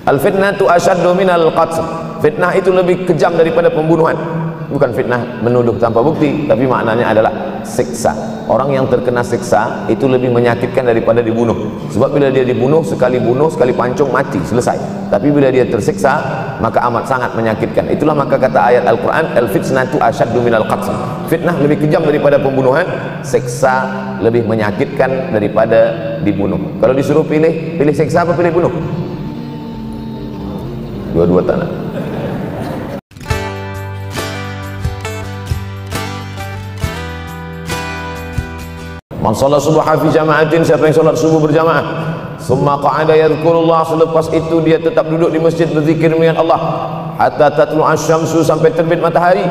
Al-fitnatu asyaddu minal qatl. Fitnah itu lebih kejam daripada pembunuhan. Bukan fitnah menuduh tanpa bukti, tapi maknanya adalah siksa. Orang yang terkena siksa itu lebih menyakitkan daripada dibunuh. Sebab bila dia dibunuh, sekali pancung mati, selesai. Tapi bila dia tersiksa, maka amat sangat menyakitkan. Itulah maka kata ayat Al-Quran, al-fitnatu asyaddu minal qatl. Fitnah lebih kejam daripada pembunuhan, siksa lebih menyakitkan daripada dibunuh. Kalau disuruh pilih siksa apa pilih bunuh? Dua-dua tak nak. Man salat subuh fi jama'atin, siapa yang salat subuh berjamaah, summa qa'ada yadhkurullah, selepas itu dia tetap duduk di masjid berzikir mengingat Allah, hatta tatlu asy-syamsu, sampai terbit matahari,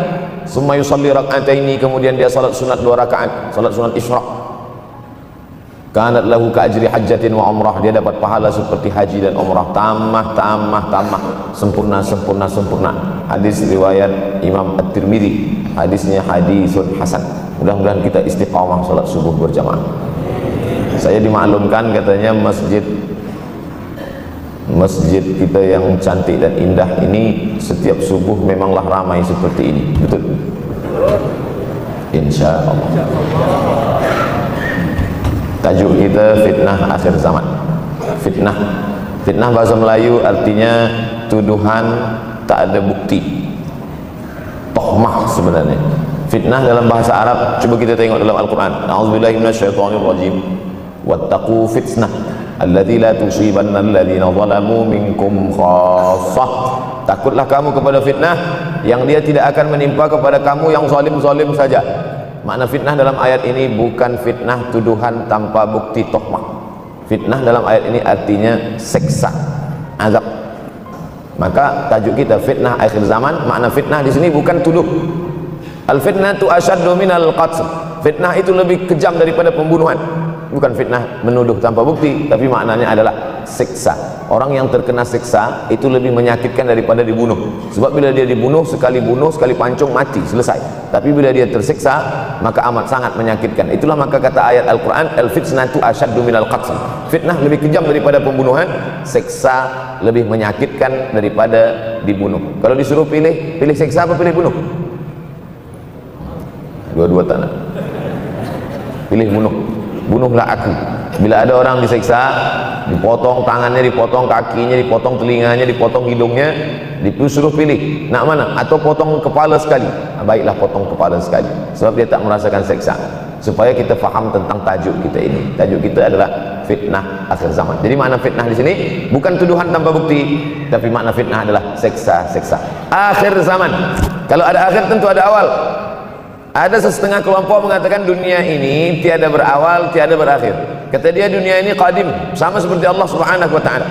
summa yusalli rak'ataini, kemudian dia salat sunat 2 rakaat, salat sunat isyraq, kanat lahu ka ajri hajjatin wa umrah, dia dapat pahala seperti haji dan umrah, tamah, sempurna. Hadis riwayat Imam At-Tirmidzi, hadisnya hadisun hasan. Mudah-mudahan kita istiqamah salat subuh berjamaah. Saya dimaklumkan katanya masjid kita yang cantik dan indah ini setiap subuh memanglah ramai seperti ini, betul? Insya Allah. Tajuk kita fitnah akhir zaman. Fitnah bahasa Melayu artinya tuduhan tak ada bukti, tohmah sebenarnya. Fitnah dalam bahasa Arab, coba kita tengok dalam Al-Quran. A'udzubillahi minasyaitonirrajim. Wattaqu fitnah allati la tusibanna alladhina zalamu minkum khassah. Takutlah kamu kepada fitnah yang dia tidak akan menimpa kepada kamu yang zalim saja. Makna fitnah dalam ayat ini bukan fitnah tuduhan tanpa bukti tohmah. Fitnah dalam ayat ini artinya siksa, azab. Maka tajuk kita fitnah akhir zaman. Makna fitnah di sini bukan tuduh. Al-fitnatu asyaddu minal qatl. Fitnah itu lebih kejam daripada pembunuhan. Bukan fitnah menuduh tanpa bukti, tapi maknanya adalah siksa. Orang yang terkena siksa itu lebih menyakitkan daripada dibunuh. Sebab bila dia dibunuh, sekali pancung mati, selesai. Tapi bila dia tersiksa, maka amat sangat menyakitkan. Itulah maka kata ayat Al-Quran, al-fitnatu asyaddu minal qatl. Fitnah lebih kejam daripada pembunuhan, siksa lebih menyakitkan daripada dibunuh. Kalau disuruh pilih siksa apa pilih bunuh? Dua-dua tak nak. Pilih bunuhlah aku. Bila ada orang disiksa, dipotong tangannya, dipotong kakinya, dipotong telinganya, dipotong hidungnya, disuruh pilih nak mana, atau potong kepala sekali. Baiklah potong kepala sekali, sebab dia tak merasakan siksa. Supaya kita faham tentang tajuk kita ini. Tajuk kita adalah fitnah akhir zaman. Jadi makna fitnah di sini bukan tuduhan tanpa bukti, tapi makna fitnah adalah siksa akhir zaman. Kalau ada akhir tentu ada awal. Ada setengah kelompok mengatakan dunia ini tiada berawal, tiada berakhir. Kata dia dunia ini qadim, sama seperti Allah Subhanahu wa ta'ala.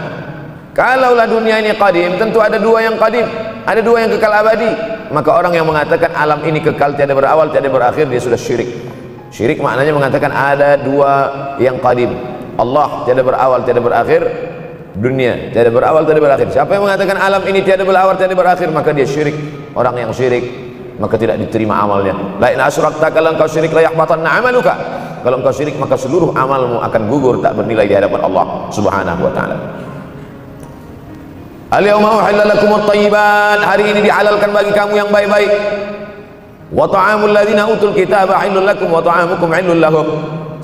Kalaulah dunia ini qadim, tentu ada dua yang qadim, ada dua yang kekal abadi. Maka orang yang mengatakan alam ini kekal, tiada berawal, tiada berakhir, dia sudah syirik. Syirik maknanya mengatakan ada dua yang qadim. Allah tiada berawal, tiada berakhir, dunia tiada berawal, tiada berakhir. Siapa yang mengatakan alam ini tiada berawal, tiada berakhir, maka dia syirik. Orang yang syirik maka tidak diterima amalnya. La in asyrakta, kalau engkau syirik la yahbatanna amaluka. Kalau engkau syirik maka seluruh amalmu akan gugur, tak bernilai di hadapan Allah Subhanahu wa taala. Al-yawma uhilla lakumut thayyibat, hari ini dihalalkan bagi kamu yang baik-baik. Wa ta'amul ladzina utul kitaba halal lakum wa ta'amukum halal lahum.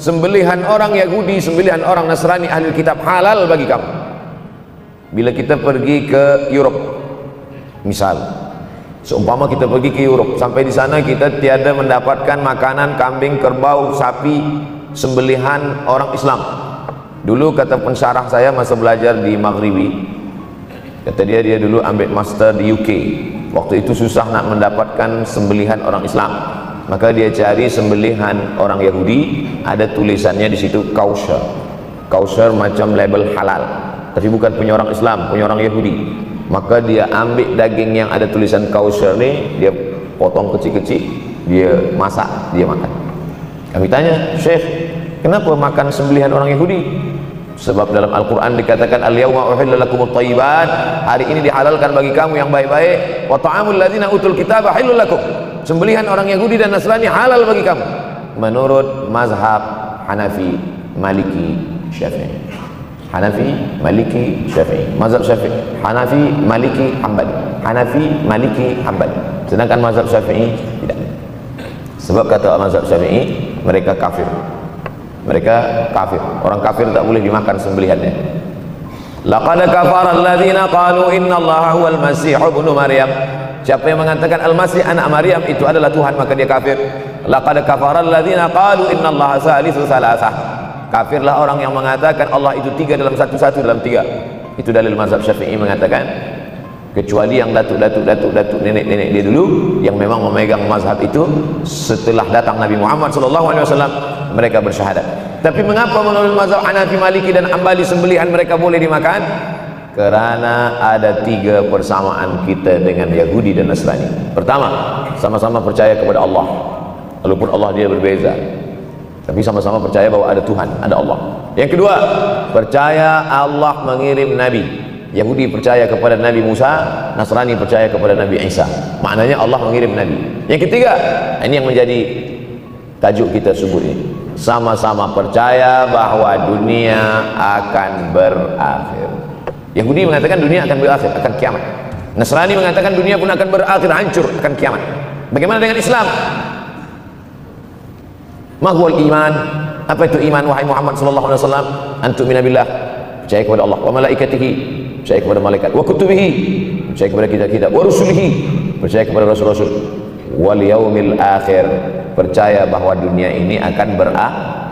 Sembelihan orang Yahudi, sembelihan orang Nasrani ahli kitab halal bagi kamu. Bila kita pergi ke Europe, misal seumpama kita pergi ke Europe, sampai di sana kita tiada mendapatkan makanan kambing, kerbau, sapi sembelihan orang Islam. Dulu kata pensyarah saya masa belajar di Maghribi, kata dia dulu ambil master di UK. Waktu itu susah nak mendapatkan sembelihan orang Islam, maka dia cari sembelihan orang Yahudi, ada tulisannya di situ kosher. Kosher macam label halal, tapi bukan punya orang Islam, punya orang Yahudi. Maka dia ambil daging yang ada tulisan kosher ni, dia potong kecil-kecil, dia masak, dia makan. Kami tanya, Syekh, kenapa makan sembelihan orang Yahudi? Sebab dalam Al-Quran dikatakan al-yawma uhilla lakumut thayyibat, hari ini dihalalkan bagi kamu yang baik-baik. Wa ta'amul ladzina utul kitaba halal lakum, sembelihan orang Yahudi dan Nasrani halal bagi kamu menurut mazhab Hanafi, Maliki, Syafi'i. Hanafi, Maliki, Syafi'i. Mazhab Syafi'i, Hanafi, Maliki, Hambali. Hanafi, Maliki, Hambali. Sedangkan mazhab Syafi'i tidak. Sebab kata mazhab Syafi'i, mereka kafir. Mereka kafir. Orang kafir tak boleh dimakan sembelihannya. Laqad kafara alladhina qalu innallaha huwal masih ibnu Maryam. Siapa yang mengatakan Al-Masih anak Maryam itu adalah Tuhan, maka dia kafir. Laqad kafara alladhina qalu innallaha salisu salasah. Kafirlah orang yang mengatakan Allah itu tiga dalam satu, satu dalam tiga. Itu dalil mazhab Syafi'i mengatakan, kecuali yang datuk nenek dia dulu yang memang memegang mazhab itu setelah datang Nabi Muhammad SAW, mereka bersyahadat. Tapi mengapa menurut mazhab Hanafi, Maliki dan Hambali sembelihan mereka boleh dimakan? Karena ada tiga persamaan kita dengan Yahudi dan Nasrani. Pertama, sama-sama percaya kepada Allah, walaupun Allah dia berbeza, tapi sama-sama percaya bahwa ada Tuhan, ada Allah. Yang kedua, percaya Allah mengirim Nabi. Yahudi percaya kepada Nabi Musa, Nasrani percaya kepada Nabi Isa. Maknanya Allah mengirim Nabi. Yang ketiga, ini yang menjadi tajuk kita subuh ini, sama-sama percaya bahwa dunia akan berakhir. Yahudi mengatakan dunia akan berakhir, akan kiamat. Nasrani mengatakan dunia pun akan berakhir, hancur, akan kiamat. Bagaimana dengan Islam? Mahwal iman, apa itu iman wahai Muhammad sallallahu alaihi wasallam? Antu'mina billah, percaya kepada Allah, wa malaikatihi, percaya kepada malaikat, wa kutubihi, percaya kepada kitab-kitab, wa rusulihi, percaya kepada rasul-rasul, wal yaumil akhir, percaya bahwa dunia ini akan berakhir.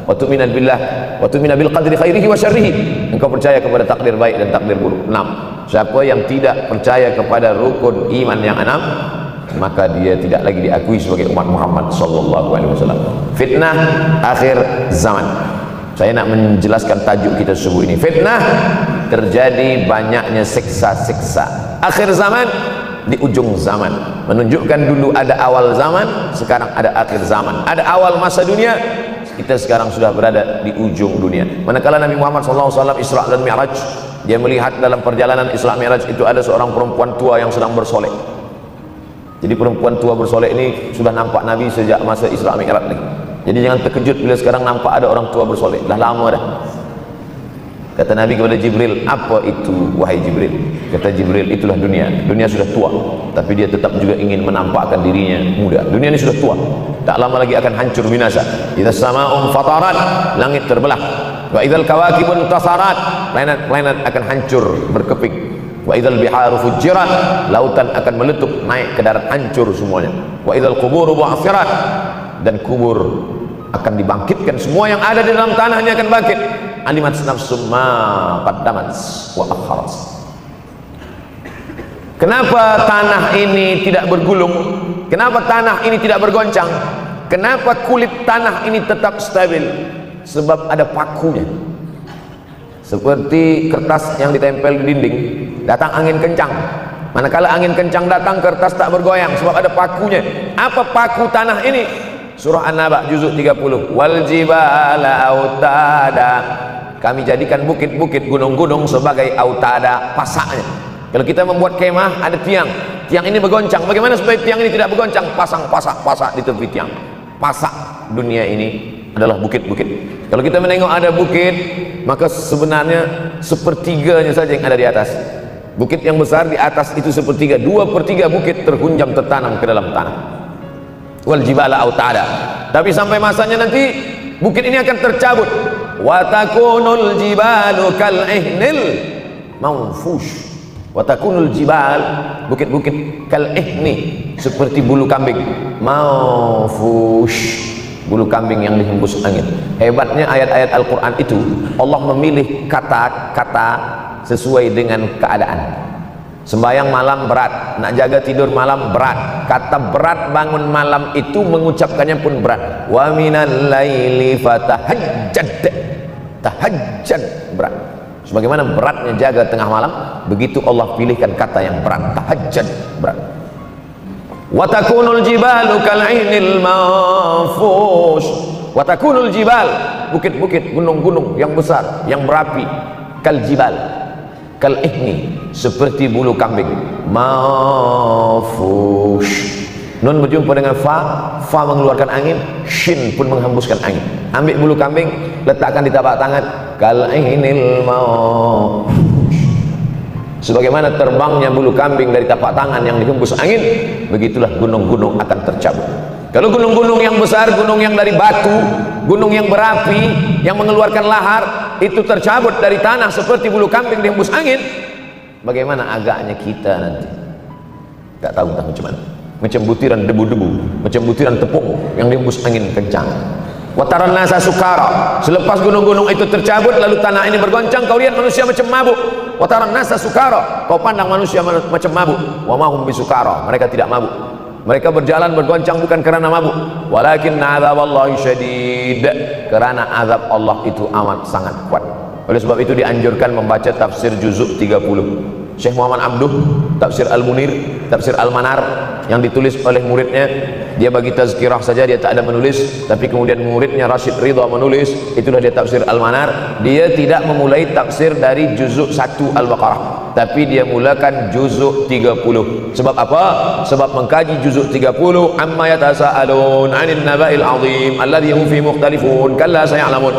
Wa tu'mina billah, wa tu'mina bil qadri khairihi wa syarrihi, engkau percaya kepada takdir baik dan takdir buruk. 6. Siapa yang tidak percaya kepada rukun iman yang 6, maka dia tidak lagi diakui sebagai umat Muhammad sallallahu alaihi wasallam. Fitnah akhir zaman. Saya nak menjelaskan tajuk kita subuh ini. Fitnah, terjadi banyaknya siksa-siksa. Akhir zaman, di ujung zaman. Menunjukkan dulu ada awal zaman, sekarang ada akhir zaman. Ada awal masa dunia, kita sekarang sudah berada di ujung dunia. Manakala Nabi Muhammad SAW Isra dan Mi'raj, dia melihat dalam perjalanan Isra Mi'raj itu ada seorang perempuan tua yang sedang bersolek. Jadi perempuan tua bersolek ini sudah nampak Nabi sejak masa Isra Mi'raj lagi. Jadi jangan terkejut bila sekarang nampak ada orang tua bersolek. Dah lama dah. Kata Nabi kepada Jibril, apa itu wahai Jibril? Kata Jibril, itulah dunia. Dunia sudah tua, tapi dia tetap juga ingin menampakkan dirinya muda. Dunia ini sudah tua, tak lama lagi akan hancur binasa. Idza sama'un fatarat, langit terbelah. Wa idzal kawakibun tasarat, planet-planet akan hancur berkeping. Wa idzal biharu fujirat, lautan akan meletup naik ke darat, hancur semuanya. Wa idzal quburu bu'athirat, dan kubur akan dibangkitkan, semua yang ada di dalam tanah ini akan bangkit. Alimat nafsum ma qaddamat wa akharat. Kenapa tanah ini tidak bergulung? Kenapa tanah ini tidak bergoncang? Kenapa kulit tanah ini tetap stabil? Sebab ada pakunya. Seperti kertas yang ditempel di dinding, datang angin kencang, manakala angin kencang datang, kertas tak bergoyang sebab ada pakunya. Apa paku tanah ini? Surah An-Naba juzuk 30. Wal jibala autada, kami jadikan bukit-bukit, gunung-gunung sebagai autada, pasaknya. Kalau kita membuat kemah, ada tiang, tiang ini bergoncang. Bagaimana supaya tiang ini tidak bergoncang? Pasang pasak-pasak di tepi tiang. Pasak dunia ini adalah bukit-bukit. Kalau kita menengok ada bukit, maka sebenarnya sepertiganya saja yang ada di atas. Bukit yang besar di atas itu sepertiga, 2/3 bukit terhunjam, tertanam ke dalam tanah. Wal jibala autada. Tapi sampai masanya nanti bukit ini akan tercabut. Wa takunul jibalu kal ihnil manfush. Wa takunul jibal, bukit-bukit kal ihni, seperti bulu kambing. Manfush, bulu kambing yang dihembus angin. Hebatnya ayat-ayat Al-Quran itu, Allah memilih kata-kata sesuai dengan keadaan. Sembahyang malam berat, nak jaga tidur malam berat. Kata berat bangun malam itu mengucapkannya pun berat. Wa minal laili fatahajjad, tahajjad berat. Sebagaimana beratnya jaga tengah malam, begitu Allah pilihkan kata yang berat, tahajjad berat. Wa takunul jibalu kal'inil manfush. Wa takunul jibal, bukit-bukit, gunung-gunung yang besar, yang berapi, kal jibal, kal ihni, seperti bulu kambing. Manfush, nun berjumpa dengan fa mengeluarkan angin, shin pun menghembuskan angin. Ambil bulu kambing, letakkan di tapak tangan, kal'inil maut. Sebagaimana terbangnya bulu kambing dari tapak tangan yang dihembus angin, begitulah gunung-gunung akan tercabut. Kalau gunung-gunung yang besar, gunung yang dari batu, gunung yang berapi, yang mengeluarkan lahar, itu tercabut dari tanah seperti bulu kambing dihembus angin, bagaimana agaknya kita nanti? Tak tahu entah macam mana. Macam butiran debu-debu, macam butiran tepung yang dihembus angin kencang. Wataran nasa sukara, selepas gunung-gunung itu tercabut lalu tanah ini bergoncang, kau lihat manusia macam mabuk. Wataran nasa sukara, kau pandang manusia macam mabuk. Wa mahum bisukara, mereka tidak mabuk. Mereka berjalan bergoncang bukan kerana mabuk, walakin azaballahi syadid, kerana azab Allah itu amat sangat kuat. Oleh sebab itu dianjurkan membaca tafsir juzuk 30. Syekh Muhammad Abduh, tafsir Al-Munir, tafsir Al-Manar yang ditulis oleh muridnya, dia bagi tazkirah saja, dia tak ada menulis, tapi kemudian muridnya Rashid Ridha menulis, itulah dia tafsir Al-Manar. Dia tidak memulai tafsir dari juzuk 1 Al-Baqarah, tapi dia mulakan juzuk 30. Sebab apa? Sebab mengkaji juzuk 30, amma yatasaalun 'anil naba'il 'azim alladhi hum fihi mukhtalifun kalla saya'lamun,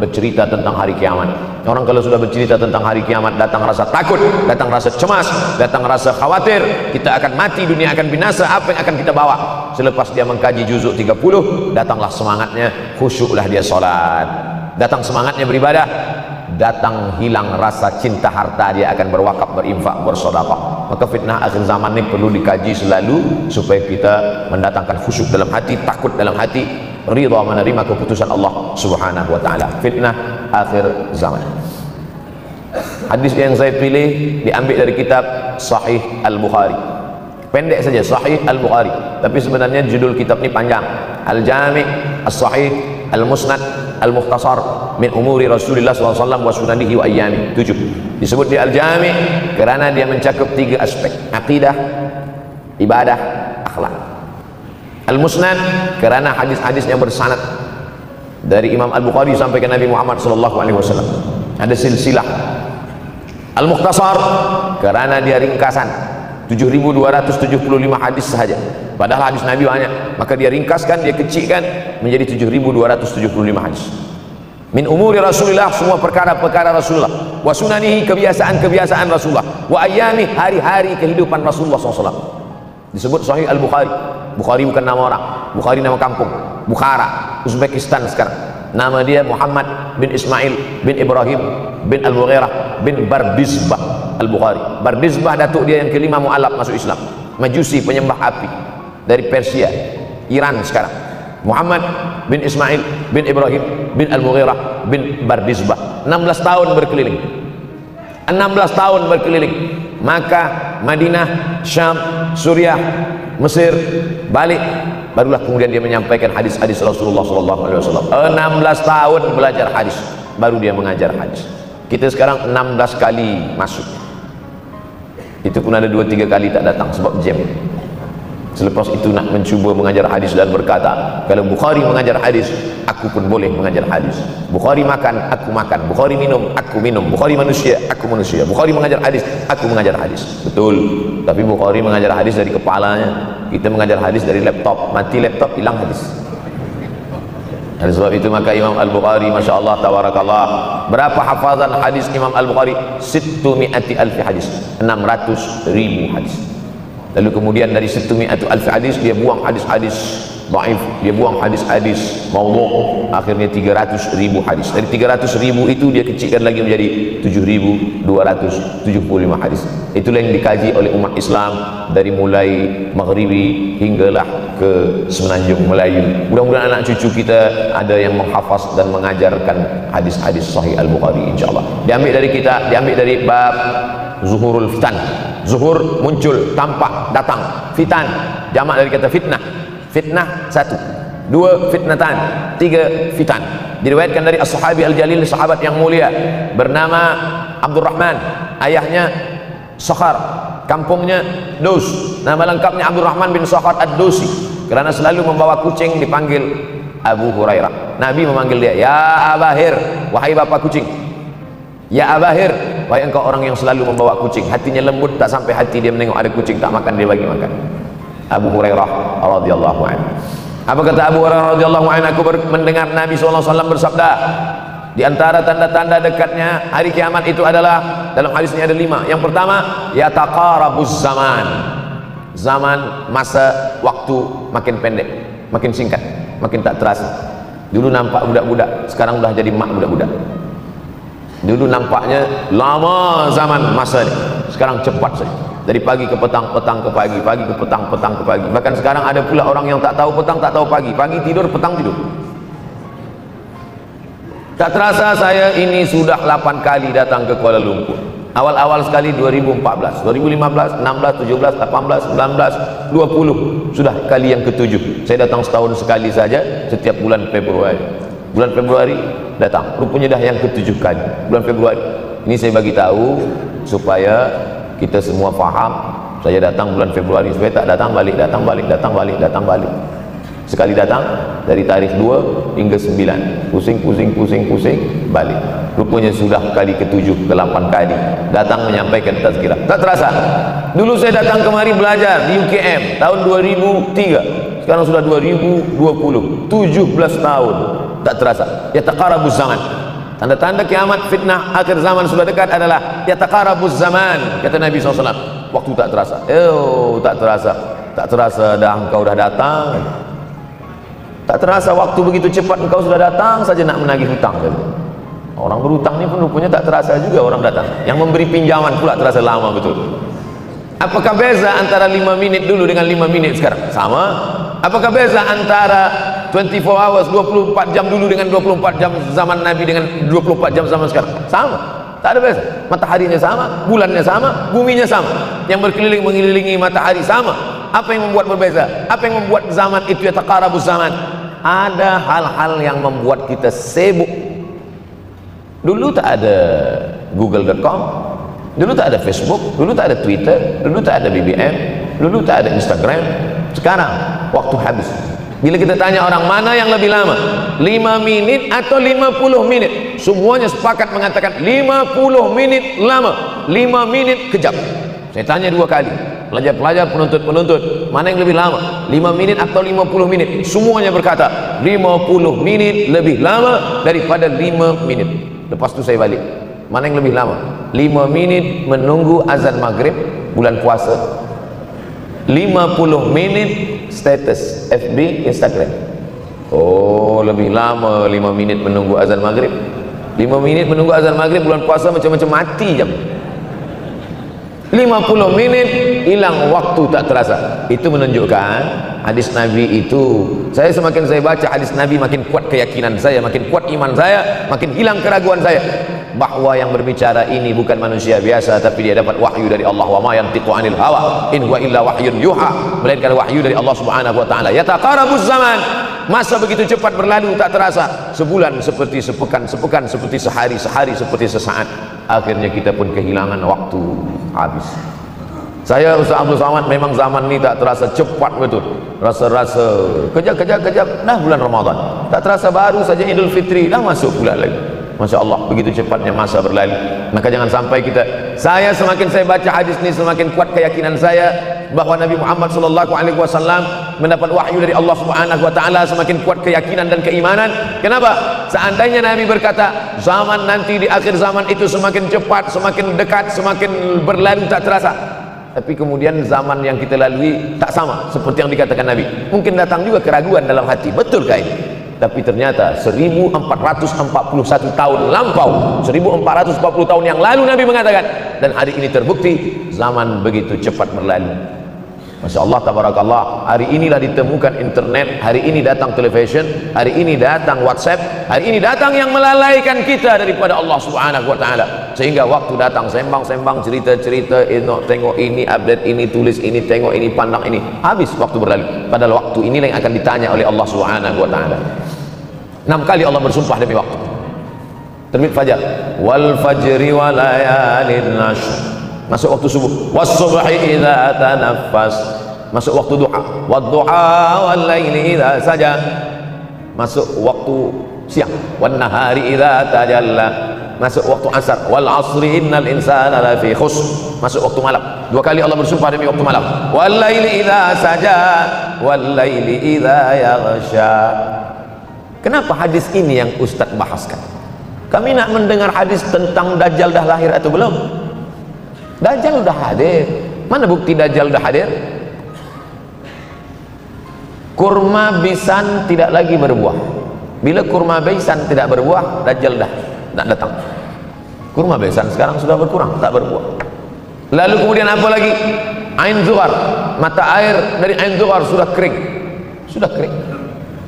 bercerita tentang hari kiamat. Orang kalau sudah bercerita tentang hari kiamat, datang rasa takut, datang rasa cemas, datang rasa khawatir, kita akan mati, dunia akan binasa, apa yang akan kita bawa? Selepas dia mengkaji juzuk 30, datanglah semangatnya, khusyuklah dia solat, datang semangatnya beribadah, datang hilang rasa cinta harta, dia akan berwakaf, berinfak, bersedekah. Maka fitnah akhir zaman ini perlu dikaji selalu supaya kita mendatangkan khusyuk dalam hati, takut dalam hati, ridha menerima keputusan Allah Subhanahu wa taala. Fitnah akhir zaman. Hadis yang saya pilih diambil dari kitab Sahih Al-Bukhari. Pendek saja, Sahih Al-Bukhari, tapi sebenarnya judul kitab ini panjang. Al-Jami' As-Sahih Al-Musnad Al-Mukhtasar min umuri Rasulullah SAW wa sunanihi wa ayyami. 7. Disebut di Al-Jami' kerana dia mencakup 3 aspek: akidah, ibadah, akhlak. Al-Musnad kerana hadis-hadisnya bersanad dari Imam Al-Bukhari sampai ke Nabi Muhammad SAW, ada silsilah. Al-Mukhtasar kerana dia ringkasan, 7.275 hadis sahaja, padahal hadis Nabi banyak, maka dia ringkaskan, dia kecilkan menjadi 7.275 hadis. Min umuri Rasulullah, semua perkara-perkara Rasulullah, wa sunanihi, kebiasaan-kebiasaan Rasulullah, wa ayyami, hari-hari kehidupan Rasulullah SAW. Disebut Sahih Al-Bukhari. Bukhari bukan nama orang, Bukhari nama kampung, Bukhara, Uzbekistan sekarang. Nama dia Muhammad bin Ismail bin Ibrahim bin Al-Mughirah bin Bardizbah Al-Bukhari. Bardizbah datuk dia yang kelima mu'alaf masuk Islam, Majusi, penyembah api dari Persia, Iran sekarang. Muhammad bin Ismail bin Ibrahim bin Al-Mughirah bin Bardizbah. 16 tahun berkeliling, 16 tahun berkeliling Makkah, Madinah, Syam, Suriah, Mesir, balik, barulah kemudian dia menyampaikan hadis-hadis Rasulullah SAW. 16 tahun belajar hadis, baru dia mengajar hadis. Kita sekarang 16 kali masuk, itu pun ada 2-3 kali tak datang sebab jam. Selepas itu nak mencuba mengajar hadis dan berkata, kalau Bukhari mengajar hadis, aku pun boleh mengajar hadis. Bukhari makan, aku makan. Bukhari minum, aku minum. Bukhari manusia, aku manusia. Bukhari mengajar hadis, aku mengajar hadis. Betul, tapi Bukhari mengajar hadis dari kepalanya, kita mengajar hadis dari laptop. Mati laptop, hilang hadis. Oleh sebab itu maka Imam Al-Bukhari, Masya Allah, tabarakallah, berapa hafazan hadis Imam Al-Bukhari? 600,000 hadis, 600,000 hadis. Lalu kemudian dari 700,000 hadis dia buang hadis-hadis dhaif, dia buang hadis-hadis maudhu', akhirnya 300,000 hadis. Dari 300,000 itu dia kecilkan lagi menjadi 7.275 hadis. Itulah yang dikaji oleh umat Islam dari mulai Maghribi hinggalah ke Semenanjung Melayu. Mudah-mudahan anak cucu kita ada yang menghafaz dan mengajarkan hadis-hadis Sahih Al-Bukhari, insyaallah. Diambil dari kita, diambil dari bab zuhurul fitan. Zuhur muncul, tampak, datang. Fitan jamak dari kata fitnah. Fitnah 1, 2 fitnatan, 3 fitan. Diriwayatkan dari as-sahabi al-jalil, sahabat yang mulia bernama Abdurrahman, ayahnya Sakhar, kampungnya Dus. Nama lengkapnya Abdurrahman bin Sakhar ad-Dusi. Kerana selalu membawa kucing dipanggil Abu Hurairah. Nabi memanggil dia, ya Abahir, wahai bapak kucing. Ya Abahir, wahai engkau orang yang selalu membawa kucing. Hatinya lembut, tak sampai hati dia menengok ada kucing tak makan, dia bagi makan. Abu Hurairah radhiyallahu anhu. Apa kata Abu Hurairah radhiyallahu anhu? Aku mendengar Nabi SAW bersabda, Di antara tanda-tanda dekatnya hari kiamat itu adalah, dalam hadisnya ada 5. Yang pertama, yataqarabuz zaman. Zaman, masa, waktu makin pendek, makin singkat, makin tak terasa. Dulu nampak budak-budak, sekarang udah jadi mak budak-budak. Dulu nampaknya lama zaman masa ini, sekarang cepat saja. Dari pagi ke petang, petang ke pagi, pagi ke petang, petang ke pagi. Bahkan sekarang ada pula orang yang tak tahu petang, tak tahu pagi. Pagi tidur, petang tidur. Tak terasa saya ini sudah 8 kali datang ke Kuala Lumpur. Awal-awal sekali 2014, 2015, 16, 17, 18, 19, 20. Sudah kali yang ke-7. Saya datang setahun sekali saja, setiap bulan Februari. Bulan Februari datang. Rupanya dah yang ke-7 kali. Bulan Februari. Ini saya bagi tahu supaya kita semua faham. Saya datang bulan Februari, supaya tak datang balik, datang balik, datang balik, datang balik. Sekali datang dari tarikh 2 hingga 9, pusing, balik. Rupanya sudah kali ke-7, ke-8 kali datang menyampaikan tazkirah. Tak terasa. Dulu saya datang kemari belajar di UKM tahun 2003. Sekarang sudah 2020, 17 tahun. Tak terasa. Yataqarabuz zaman. Tanda-tanda kiamat, fitnah akhir zaman sudah dekat adalah yataqarabuz zaman, kata Nabi SAW. Waktu tak terasa. Tak terasa. Tak terasa dah engkau dah datang. Tak terasa waktu begitu cepat engkau sudah datang saja nak menagih hutang. Orang berhutang ni pun rupanya tak terasa juga orang datang. Yang memberi pinjaman pula terasa lama betul. Apakah beza antara 5 minit dulu dengan 5 minit sekarang? Sama. Apakah beza antara 24 hours, 24 jam dulu dengan 24 jam zaman Nabi dengan 24 jam zaman sekarang? Sama. Tak ada beza. Mataharinya sama, bulannya sama, buminya sama. Yang berkeliling mengelilingi matahari sama. Apa yang membuat berbeza? Apa yang membuat zaman itu yataqarabuz zaman? Ada hal-hal yang membuat kita sibuk. Dulu tak ada google.com, dulu tak ada Facebook, dulu tak ada Twitter, dulu tak ada BBM, dulu tak ada Instagram. Sekarang waktu habis. Bila kita tanya orang mana yang lebih lama, 5 minit atau 50 minit, semuanya sepakat mengatakan 50 minit lama, 5 minit kejam. Saya tanya 2 kali, pelajar-pelajar, penuntut-penuntut, mana yang lebih lama, 5 menit atau 50 menit? Semuanya berkata 50 menit lebih lama daripada 5 menit. Lepas tu saya balik, mana yang lebih lama? 5 menit menunggu azan maghrib bulan puasa, 50 menit status FB, Instagram. Oh, lebih lama 5 menit menunggu azan maghrib. 5 menit menunggu azan maghrib bulan puasa macam-macam mati jam. 50 menit hilang waktu tak terasa. Itu menunjukkan hadis Nabi itu, saya semakin saya baca hadis Nabi makin kuat keyakinan saya, makin kuat iman saya, makin hilang keraguan saya bahwa yang berbicara ini bukan manusia biasa, tapi dia dapat wahyu dari Allah. Wa ma yantiqu anil hawa in huwa illa wahyun yuha, melainkan wahyu dari Allah Subhanahu wa taala. Yataqarabuz zaman. Masa begitu cepat berlalu tak terasa. Sebulan seperti sepekan, sepekan seperti sehari, sehari seperti sesaat. Akhirnya kita pun kehilangan waktu, habis. Saya Ustaz Abdul Somad, memang zaman ini tak terasa cepat betul. Rasa-rasa kejap-kejap dah bulan Ramadan. Tak terasa baru saja Idul Fitri dah masuk pula lagi. Masya Allah, begitu cepatnya masa berlalu. Maka jangan sampai kita, semakin saya baca hadis ini semakin kuat keyakinan saya bahwa Nabi Muhammad SAW mendapat wahyu dari Allah Subhanahu wa taala, semakin kuat keyakinan dan keimanan. Kenapa? Seandainya Nabi berkata zaman nanti di akhir zaman itu semakin cepat, semakin dekat, semakin berlalu tak terasa, tapi kemudian zaman yang kita lalui tak sama seperti yang dikatakan Nabi, mungkin datang juga keraguan dalam hati, betulkah ini? Tapi ternyata 1441 tahun lampau, 1440 tahun yang lalu Nabi mengatakan, dan hari ini terbukti zaman begitu cepat berlalu. Masya Allah, tabarakallah. Hari inilah ditemukan internet, hari ini datang television, hari ini datang WhatsApp, hari ini datang yang melalaikan kita daripada Allah Subhanahu wa taala. Sehingga waktu datang sembang-sembang, cerita-cerita, tengok ini, update ini, tulis ini, tengok ini, pandang ini, habis waktu berlalu. Padahal waktu inilah yang akan ditanya oleh Allah Subhanahu wa taala. 6 kali Allah bersumpah demi waktu. Terbit fajar, wal fajri wa layalin ashr, masuk waktu subuh, was subhi idza tanaffas, masuk waktu duha, wad duha wal laili idza saja, masuk waktu siang, wan nahari idza tajalla, masuk waktu asar, wal asri innal insana lafi khusr, masuk waktu malam. 2 kali Allah bersumpah demi waktu malam, wal laili idza saja wal laili idza yaghsha. Kenapa hadis ini yang Ustaz bahaskan? Kami nak mendengar hadis tentang Dajjal dah lahir atau belum. Dajjal udah hadir. Mana bukti Dajjal udah hadir? Kurma bisan tidak lagi berbuah. Bila kurma bisan tidak berbuah, Dajjal dah tak datang. Kurma bisan sekarang sudah berkurang, tak berbuah. Lalu kemudian apa lagi? Ain Zuhar, mata air dari Ain Zuhar sudah kering. Sudah kering.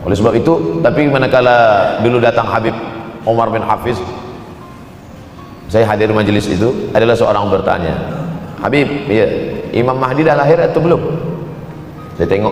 Oleh sebab itu, tapi manakala dulu datang Habib Umar bin Hafiz, saya hadir majelis itu, adalah seorang bertanya, Habib, ya, Imam Mahdi dah lahir atau belum? Saya tengok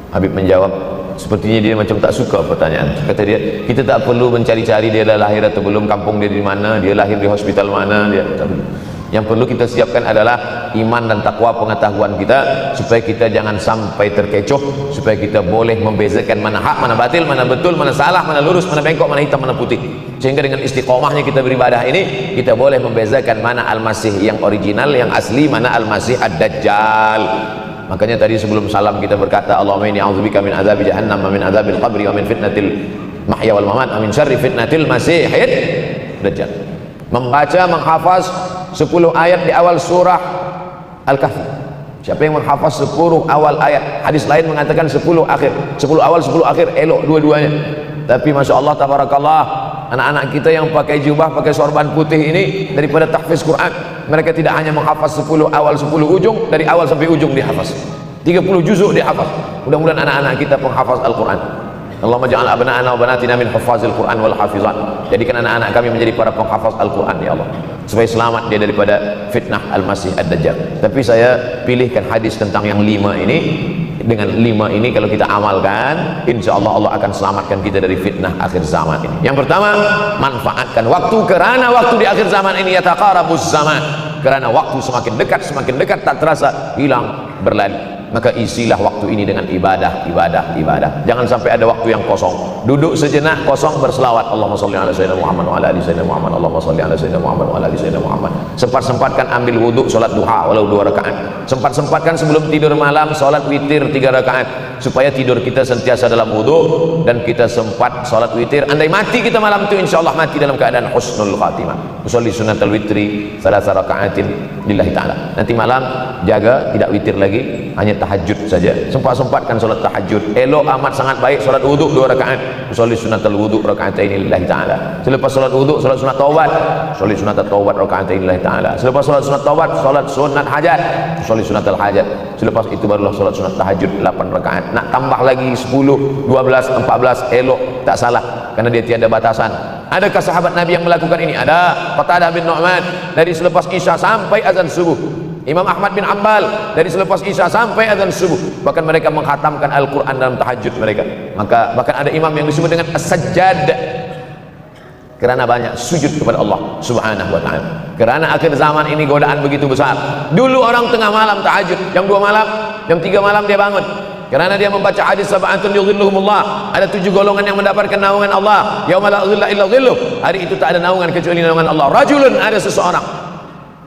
Habib menjawab, sepertinya dia macam tak suka pertanyaan. Kata dia, kita tak perlu mencari-cari dia dah lahir atau belum, kampung dia di mana, dia lahir di hospital mana, dia tak perlu. Yang perlu kita siapkan adalah iman dan takwa pengetahuan kita, supaya kita jangan sampai terkecoh, supaya kita boleh membezakan mana hak, mana batil, mana betul, mana salah, mana lurus, mana bengkok, mana hitam, mana putih. Sehingga dengan istiqomahnya kita beribadah ini, kita boleh membezakan mana Al-Masih yang original, yang asli, mana Al-Masih Ad-Dajjal. Makanya tadi sebelum salam kita berkata, Allahumma inni a'udzubika min azabi jahannam wa min azabil qabri wa min fitnatil mahya wal mamat wa min syarri fitnatil masihid dajjal. Membaca, menghafaz 10 ayat di awal surah Al-Kahfi. Siapa yang menghafaz 10 awal ayat, hadis lain mengatakan 10 akhir, 10 awal 10 akhir, elok dua-duanya. Tapi Masya Allah, tabarakallah, anak-anak kita yang pakai jubah, pakai sorban putih ini, daripada tahfiz Quran, mereka tidak hanya menghafaz 10 awal 10 ujung, dari awal sampai ujung dihafaz, 30 juzuk dihafaz. Mudah-mudahan anak-anak kita penghafaz Al-Quran. Allahumma ja'al abna'ana wa banatina min hafazil Quran wal hafizan. Jadikan anak-anak kami menjadi para penghafaz Al-Quran, ya Allah, supaya selamat dia daripada fitnah Al-Masih Ad-Dajjal. Tapi saya pilihkan hadis tentang yang 5 ini. Dengan 5 ini kalau kita amalkan, insya Allah Allah akan selamatkan kita dari fitnah akhir zaman ini. Yang pertama, manfaatkan waktu, kerana waktu di akhir zaman ini yataqarabuz zaman, kerana waktu semakin dekat tak terasa, hilang, berlalu. Maka isilah waktu ini dengan ibadah. Jangan sampai ada waktu yang kosong. Duduk sejenak kosong, berselawat, Allahumma sholli ala sayyidina Muhammad wa ala ali sayyidina Muhammad, Allahumma sholli ala sayyidina Muhammad wa ala ali sayyidina Muhammad. Sempat-sempatkan ambil wudhu, solat duha walau 2 rakaat. Sempat-sempatkan sebelum tidur malam solat witir 3 rakaat, supaya tidur kita sentiasa dalam wudhu dan kita sempat solat witir. Andai mati kita malam itu, insya Allah mati dalam keadaan husnul khatimah. Usolli sunatal witri 3 rakaatin lillahi ta'ala. Nanti malam jaga, tidak witir lagi, hanya tahajud saja. Sempat-sempatkan solat tahajud. Elok amat sangat baik solat wudhu 2 rakaat. Usolli sunatal wudhu rakaatain lillahi ta'ala. Selepas solat wudhu, solat sunat taubat, usolli sunatal taubat rakaatain lillahi ta'ala. Selepas solat sunat taubat, solat sunat hajat, usolli sunatal hajat. Selepas itu barulah solat sunat tahajud 8 rakaat. Nak tambah lagi 10, 12, 14, elok, tak salah, karena dia tiada batasan. Adakah sahabat Nabi yang melakukan ini? Ada. Qatadah bin Nu'man, dari selepas Isya sampai azan subuh. Imam Ahmad bin Ambal, dari selepas Isya sampai azan subuh. Bahkan mereka menghatamkan Al-Quran dalam tahajud mereka. Maka bahkan ada imam yang disebut dengan As-Sajjad, kerana banyak sujud kepada Allah Subhanahu wa ta'ala. Kerana akhir zaman ini godaan begitu besar. Dulu orang tengah malam tahajud, jam 2 malam, jam 3 malam dia bangun, kerana dia membaca hadis sab'atun yudhilluhumullah. Ada 7 golongan yang mendapatkan naungan Allah, yauma la dhilla illa dhilluh. Hari itu tak ada naungan kecuali naungan Allah. Rajulun, ada seseorang,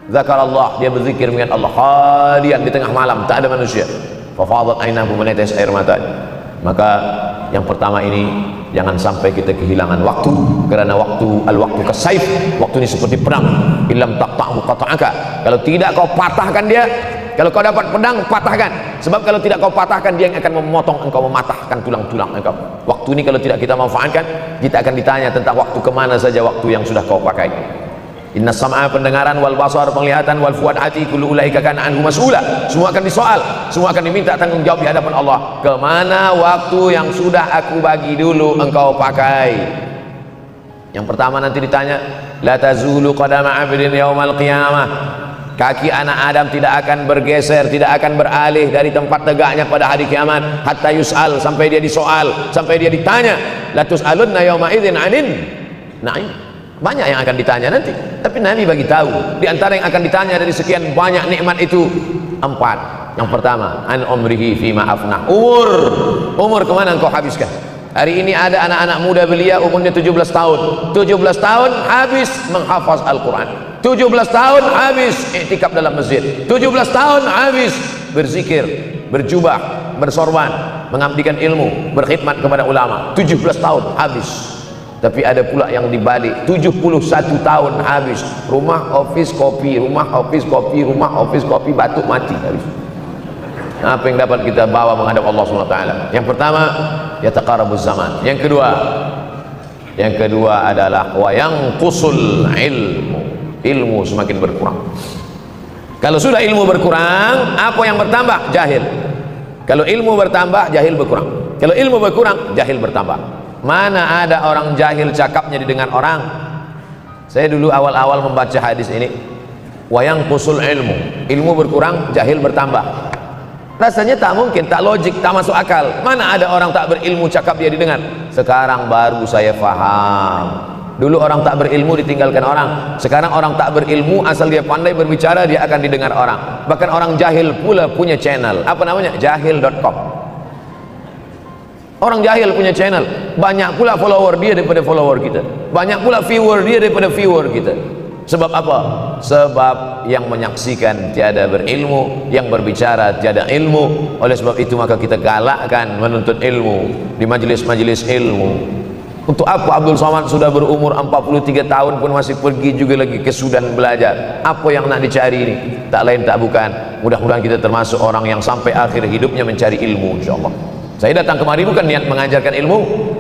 zakarallah, dia berzikir mengingat Allah, khalian, di tengah malam, tak ada manusia, fafadat ainahu, menetes air matanya. Maka yang pertama ini, jangan sampai kita kehilangan waktu, kerana waktu kasaif, waktu ini seperti pedang, illam taqta'hu qata'aka. Kalau tidak kau patahkan dia, kalau kau dapat pedang, patahkan. Sebab kalau tidak kau patahkan, dia yang akan memotong engkau, mematahkan tulang-tulang engkau. Waktu ini kalau tidak kita manfaatkan, kita akan ditanya tentang waktu, kemana saja waktu yang sudah kau pakai. Inna sam'a, pendengaran, wal basar, penglihatan, wal fuad, hati, kullu ulaika kana anhu mas'ula. Semua akan disoal, semua akan diminta tanggung jawab di hadapan Allah. Kemana waktu yang sudah aku bagi dulu engkau pakai? Yang pertama nanti ditanya, la tazulu qadama 'abdin yaumal qiyamah. Kaki anak Adam tidak akan bergeser, tidak akan beralih dari tempat tegaknya pada hari kiamat, hatta yus'al, sampai dia disoal, sampai dia ditanya. La tus'alunna yauma idzin 'anin na'im. Banyak yang akan ditanya nanti, tapi Nabi bagi tahu di antara yang akan ditanya dari sekian banyak nikmat itu 4. Yang pertama, an umrihi fima afnah. Umur kemana engkau habiskan? Hari ini ada anak-anak muda belia umurnya 17 tahun. 17 tahun habis menghafaz Al-Quran, 17 tahun habis iktikaf dalam masjid, 17 tahun habis berzikir, berjubah, bersorban, mengabdikan ilmu, berkhidmat kepada ulama. 17 tahun habis. Tapi ada pula yang dibalik 71 tahun habis, rumah, office, kopi, rumah, office, kopi, rumah, office, kopi, batuk, mati habis. Apa yang dapat kita bawa menghadap Allah SWT? Yang pertama, yataqarabuz zaman. Yang kedua adalah wa yanqusul ilmu. Ilmu semakin berkurang. Kalau sudah ilmu berkurang, apa yang bertambah? Jahil. Kalau ilmu bertambah, jahil berkurang. Kalau ilmu berkurang, jahil bertambah. Mana ada orang jahil cakapnya didengar orang. Saya dulu awal-awal membaca hadis ini, wa yanqusul ilmu. Ilmu berkurang, jahil bertambah. Rasanya tak mungkin, tak logik, tak masuk akal. Mana ada orang tak berilmu cakap dia didengar. Sekarang baru saya faham. Dulu orang tak berilmu ditinggalkan orang. Sekarang orang tak berilmu, asal dia pandai berbicara, dia akan didengar orang. Bahkan orang jahil pula punya channel. Apa namanya? Jahil.com. Orang jahil punya channel. Banyak pula follower dia daripada follower kita. Banyak pula viewer dia daripada viewer kita. Sebab apa? Sebab yang menyaksikan tiada berilmu, yang berbicara tiada ilmu. Oleh sebab itu maka kita galakkan menuntut ilmu di majlis-majlis ilmu. Untuk apa Abdul Somad sudah berumur 43 tahun pun masih pergi juga lagi ke Sudan belajar? Apa yang nak dicari ini? Tak lain tak bukan, mudah-mudahan kita termasuk orang yang sampai akhir hidupnya mencari ilmu, insyaAllah. Saya datang kemari bukan niat mengajarkan ilmu.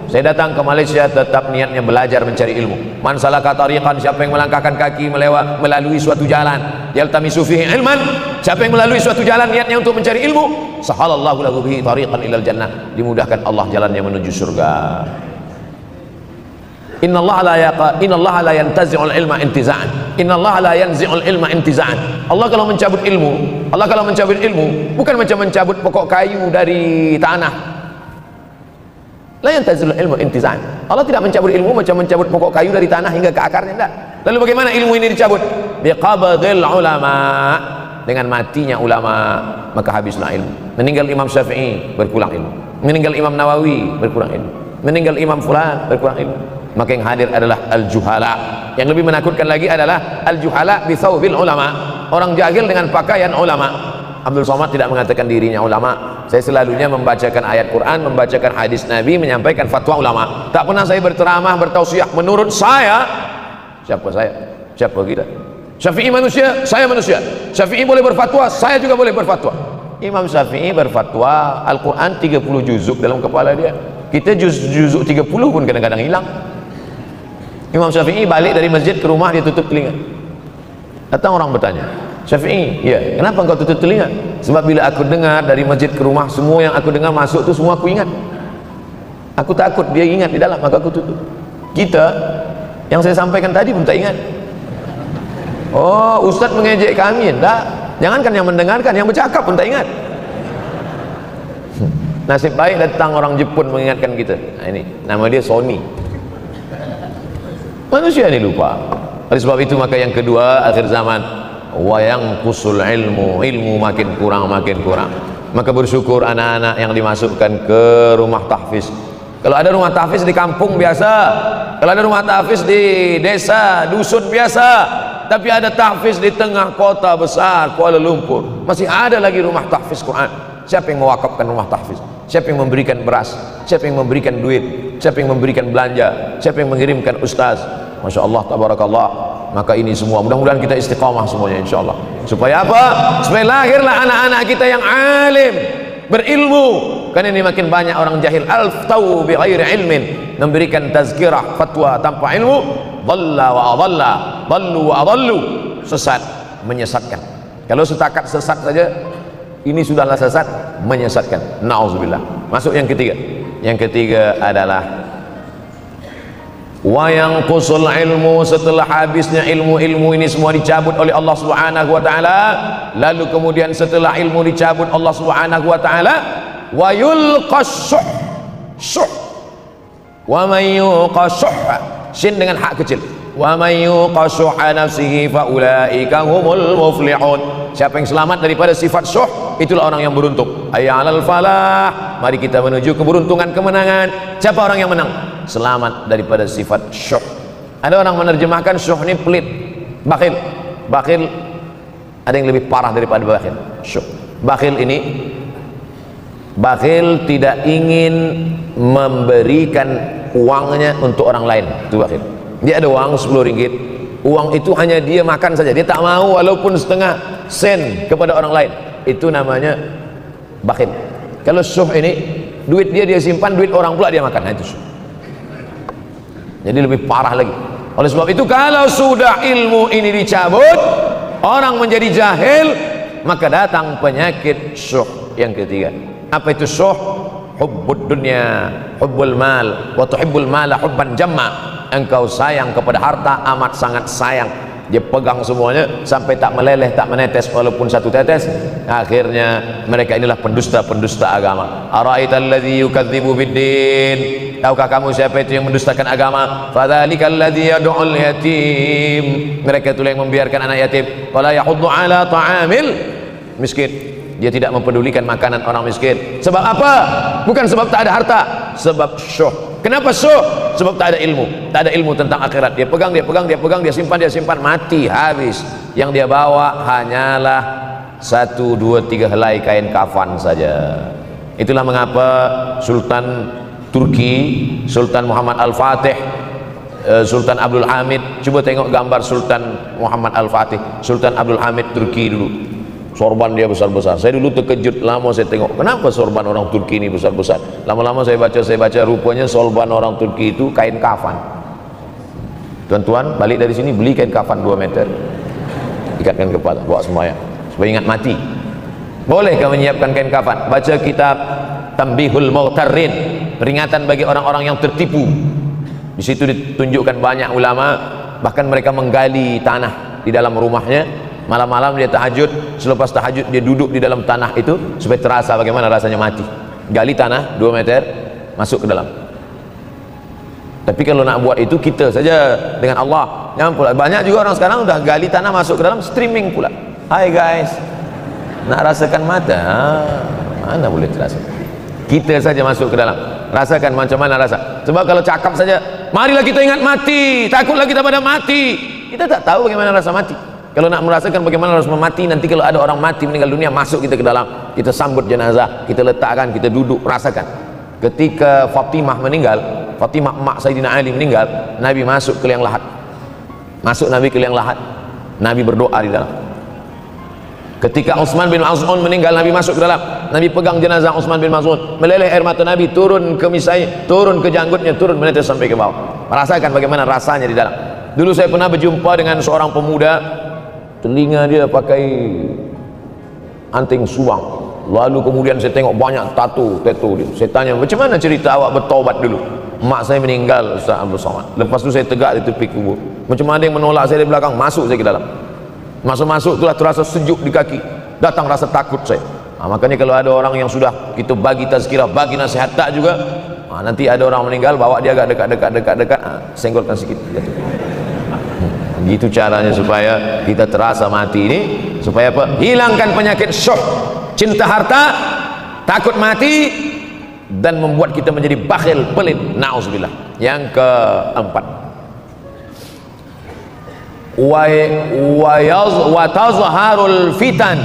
Saya datang ke Malaysia tetap niatnya belajar mencari ilmu. Man salaka tariqan, siapa yang melangkahkan kaki melalui suatu jalan, yaltamisu fihi ilman, siapa yang melalui suatu jalan niatnya untuk mencari ilmu, sahalallahu lahu bihi tariqan ilal jannah, dimudahkan Allah jalannya menuju surga. Innallaha la yantazi'ul ilma intiza'an. Innallaha la yanzi'ul ilma intiza'an. Allah kalau mencabut ilmu bukan macam mencabut pokok kayu dari tanah. La yantazi'ul ilmu intiza'an. Allah tidak mencabut ilmu macam mencabut pokok kayu dari tanah hingga ke akarnya, tidak. Lalu bagaimana ilmu ini dicabut? Biqabdil ulama. Dengan matinya ulama maka habislah ilmu. Meninggal Imam Syafi'i berkurang ilmu. Meninggal Imam Nawawi berkurang ilmu. Meninggal Imam Fulan berkurang ilmu. Maka yang hadir adalah al-juhala. Yang lebih menakutkan lagi adalah al-juhala bi thawbil ulama. Orang jahil dengan pakaian ulama. Abdul Somad tidak mengatakan dirinya ulama. Saya selalunya membacakan ayat Quran, membacakan hadis Nabi, menyampaikan fatwa ulama. Tak pernah saya berceramah, bertausiah. Menurut saya, siapa saya? Siapa kita? Syafi'i manusia, saya manusia. Syafi'i boleh berfatwa, saya juga boleh berfatwa. Imam Syafi'i berfatwa, Al-Quran 30 juzuk dalam kepala dia. Kita juzuk 30 pun kadang-kadang hilang. Imam Syafi'i balik dari masjid ke rumah, dia tutup telinga. Datang orang bertanya, Syafi'i, ya, kenapa engkau tutup telinga? Sebab bila aku dengar dari masjid ke rumah, semua yang aku dengar masuk tu semua aku ingat. Aku takut dia ingat di dalam, maka aku tutup. Kita, yang saya sampaikan tadi pun tak ingat. Oh, Ustaz mengejek kami, tak? Jangankan yang mendengarkan, yang bercakap pun tak ingat. Nasib baik datang orang Jepun mengingatkan kita. Nah, ini nama dia Sony. Manusia ini lupa. Oleh sebab itu maka yang kedua akhir zaman, wa yanqusul ilmu. Ilmu makin kurang. Maka bersyukur anak-anak yang dimasukkan ke rumah tahfiz. Kalau ada rumah tahfiz di kampung biasa, kalau ada rumah tahfiz di desa, dusun biasa, tapi ada tahfiz di tengah kota besar Kuala Lumpur, masih ada lagi rumah tahfiz Quran. Siapa yang mewakafkan rumah tahfiz? Siapa yang memberikan beras? Siapa yang memberikan duit? Siapa yang memberikan belanja? Siapa yang mengirimkan ustaz? Masya Allah, tabarakallah. Maka ini semua mudah-mudahan kita istiqamah semuanya, insya Allah. Supaya apa? Supaya lahirlah anak-anak kita yang alim, berilmu. Karena ini makin banyak orang jahil, alftau bi ghairi ilmin, memberikan tazkirah fatwa tanpa ilmu, dhalla wa adalla, dhallu wa adallu, sesat, menyesatkan. Kalau setakat sesat saja, ini sudahlah sesat, menyesatkan. Nauzubillah. Masuk yang ketiga. Yang ketiga adalah wa yanqusul ilmu. Setelah habisnya ilmu ini semua dicabut oleh Allah Subhanahu wa taala, lalu kemudian setelah ilmu dicabut Allah Subhanahu wa taala, wa yulqas syuh. Wa may yuqashuha, sin dengan hak kecil. Wa may yuqashuha nafsihi fa ulaika humul muflihun. Siapa yang selamat daripada sifat syuh, itulah orang yang beruntung. Hayya 'alal falah, mari kita menuju keberuntungan, kemenangan. Siapa orang yang menang? Selamat daripada sifat syuh. Ada orang menerjemahkan syuh ini pelit, bakhil. Bakhil ada yang lebih parah daripada bakhil. Syuh. Bakhil ini Bakhil tidak ingin memberikan uangnya untuk orang lain, itu bakhil. Dia ada uang 10 ringgit, uang itu hanya dia makan saja, dia tak mau walaupun setengah sen kepada orang lain, itu namanya bakhil. Kalau syuh ini, duit dia simpan, duit orang pula dia makan, nah itu syuh. Jadi lebih parah lagi. Oleh sebab itu, kalau sudah ilmu ini dicabut, orang menjadi jahil, maka datang penyakit syuh yang ketiga. Apa itu syuh? Hubbud dunya, hubbul mal, wa tuhibbul mala hubban jamma. Engkau sayang kepada harta, amat sangat sayang. Dia pegang semuanya sampai tak meleleh, tak menetes walaupun satu tetes. Akhirnya mereka inilah pendusta-pendusta agama. Ara'aital ladzi yukadzibu biddin, tahukah kamu siapa itu yang mendustakan agama? Fadzalikal ladzi yad'ul yatim, mereka itulah yang membiarkan anak yatim. Wala yahuddu ala ta'amil miskin, dia tidak mempedulikan makanan orang miskin. Sebab apa? Bukan sebab tak ada harta, sebab syuh. Kenapa syuh? Sebab tak ada ilmu, tak ada ilmu tentang akhirat. Dia pegang, dia simpan, mati, habis. Yang dia bawa hanyalah 1, 2, 3 helai kain kafan saja. Itulah mengapa Sultan Turki, Sultan Muhammad Al-Fatih, Sultan Abdul Hamid, coba tengok gambar Sultan Muhammad Al-Fatih, Sultan Abdul Hamid Turki dulu. Sorban dia besar-besar. Saya dulu terkejut, lama saya tengok, kenapa sorban orang Turki ini besar-besar. Lama-lama saya baca, rupanya sorban orang Turki itu kain kafan. Tuan-tuan balik dari sini, beli kain kafan 2 meter, ikatkan kepala, bawa semuanya supaya ingat mati. Boleh kau menyiapkan kain kafan. Baca kitab Tambihul Mughtarrin, peringatan bagi orang-orang yang tertipu. Di situ ditunjukkan banyak ulama, bahkan mereka menggali tanah di dalam rumahnya. Malam-malam dia tahajud, selepas tahajud dia duduk di dalam tanah itu supaya terasa bagaimana rasanya mati. Gali tanah 2 meter, masuk ke dalam. Tapi kalau nak buat itu kita saja dengan Allah. Jangan pula, banyak juga orang sekarang udah gali tanah masuk ke dalam, streaming pula. Hai guys, nak rasakan mata? Mana boleh terasa? Kita saja masuk ke dalam, rasakan macam mana rasa. Sebab kalau cakap saja, marilah kita ingat mati, takutlah kita pada mati, kita tak tahu bagaimana rasa mati. Kalau nak merasakan bagaimana harus mati, nanti kalau ada orang mati meninggal dunia, masuk kita ke dalam, kita sambut jenazah, kita letakkan, kita duduk, rasakan. Ketika Fatimah meninggal, Fatimah emak Sayyidina Ali meninggal, Nabi masuk ke liang lahat. Masuk Nabi ke liang lahat, Nabi berdoa di dalam. Ketika Utsman bin Maz'un meninggal, Nabi masuk ke dalam, Nabi pegang jenazah Utsman bin Maz'un, meleleh air mata Nabi, turun ke misai, turun ke janggutnya, turun menetes sampai ke bawah. Merasakan bagaimana rasanya di dalam. Dulu saya pernah berjumpa dengan seorang pemuda, telinga dia pakai anting subang, lalu kemudian saya tengok banyak tato dia. Saya tanya, macam mana cerita awak bertaubat dulu? Mak saya meninggal, Ustaz Abdul Somad. Lepas tu saya tegak di tepi kubur. Macam mana yang menolak saya di belakang, masuk saya ke dalam. Masuk itulah terasa sejuk di kaki, datang rasa takut saya. Makanya kalau ada orang yang sudah kita bagi tazkirah, bagi nasihat tak juga, nanti ada orang meninggal, bawa dia agak dekat, senggolkan sikit, jatuh. Gitu caranya supaya kita terasa mati ini, supaya apa? Hilangkan penyakit syuh, cinta harta, takut mati, dan membuat kita menjadi bakhil, pelit, na'udzubillah. Yang keempat, wa tazharul fitan.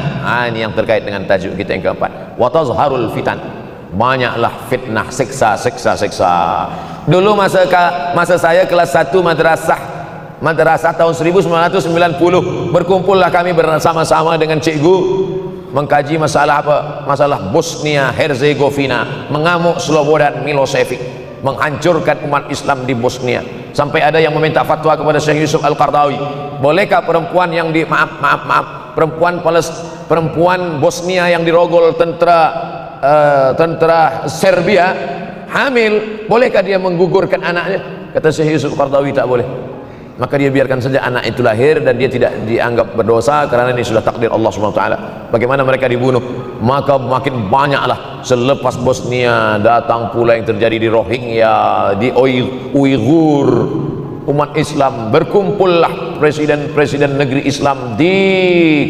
Ini yang terkait dengan tajuk kita yang keempat, wa tazharul fitan. Banyaklah fitnah, siksa. Dulu masa saya kelas 1 madrasah tahun 1990, berkumpullah kami bersama-sama dengan cikgu mengkaji masalah apa? Masalah Bosnia Herzegovina, mengamuk Slobodan Milosevic, menghancurkan umat Islam di Bosnia. Sampai ada yang meminta fatwa kepada Syekh Yusuf Al-Qardawi, bolehkah perempuan yang di perempuan Bosnia yang dirogol tentara Serbia hamil, bolehkah dia menggugurkan anaknya? Kata Syekh Yusuf Al-Qardawi, tak boleh. Maka dia biarkan saja anak itu lahir dan dia tidak dianggap berdosa karena ini sudah takdir Allah SWT. Bagaimana mereka dibunuh? Maka makin banyaklah selepas Bosnia datang pula yang terjadi di Rohingya, di Uighur, umat Islam. Berkumpullah presiden-presiden negeri Islam di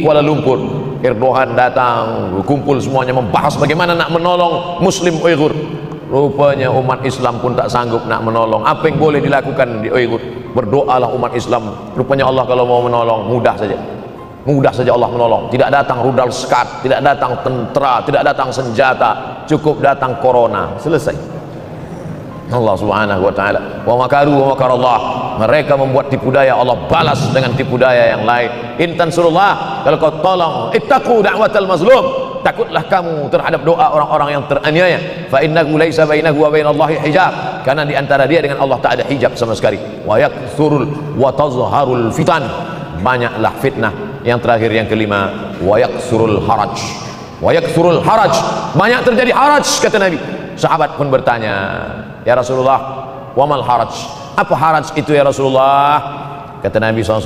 Kuala Lumpur. Erdogan datang, berkumpul semuanya membahas bagaimana nak menolong Muslim Uighur. Rupanya umat Islam pun tak sanggup nak menolong. Apa yang boleh dilakukan di Uighur? Berdoalah umat Islam. Rupanya Allah kalau mau menolong mudah saja. mudah saja Allah menolong. Tidak datang rudal skat, tidak datang tentara, tidak datang senjata, cukup datang corona, selesai. Allah subhanahu wa ta'ala, wa makaru wa makarallah, mereka membuat tipu daya, Allah balas dengan tipu daya yang lain. In tansurullah, kalau kau tolong, ittaqu da'watal mazlum, takutlah kamu terhadap doa orang-orang yang teraniaya. Fa innahu laisa bainahu wa bainallahi hijab, karena di antara dia dengan Allah tak ada hijab sama sekali. Wa yakthurul wa tazharul fitan, banyaklah fitnah. Yang terakhir, yang kelima, wa yakthurul haraj, wa yakthurul haraj, banyak terjadi haraj, kata Nabi. Sahabat pun bertanya, ya Rasulullah, wa mal haraj, apa haraj itu ya Rasulullah? Kata Nabi SAW,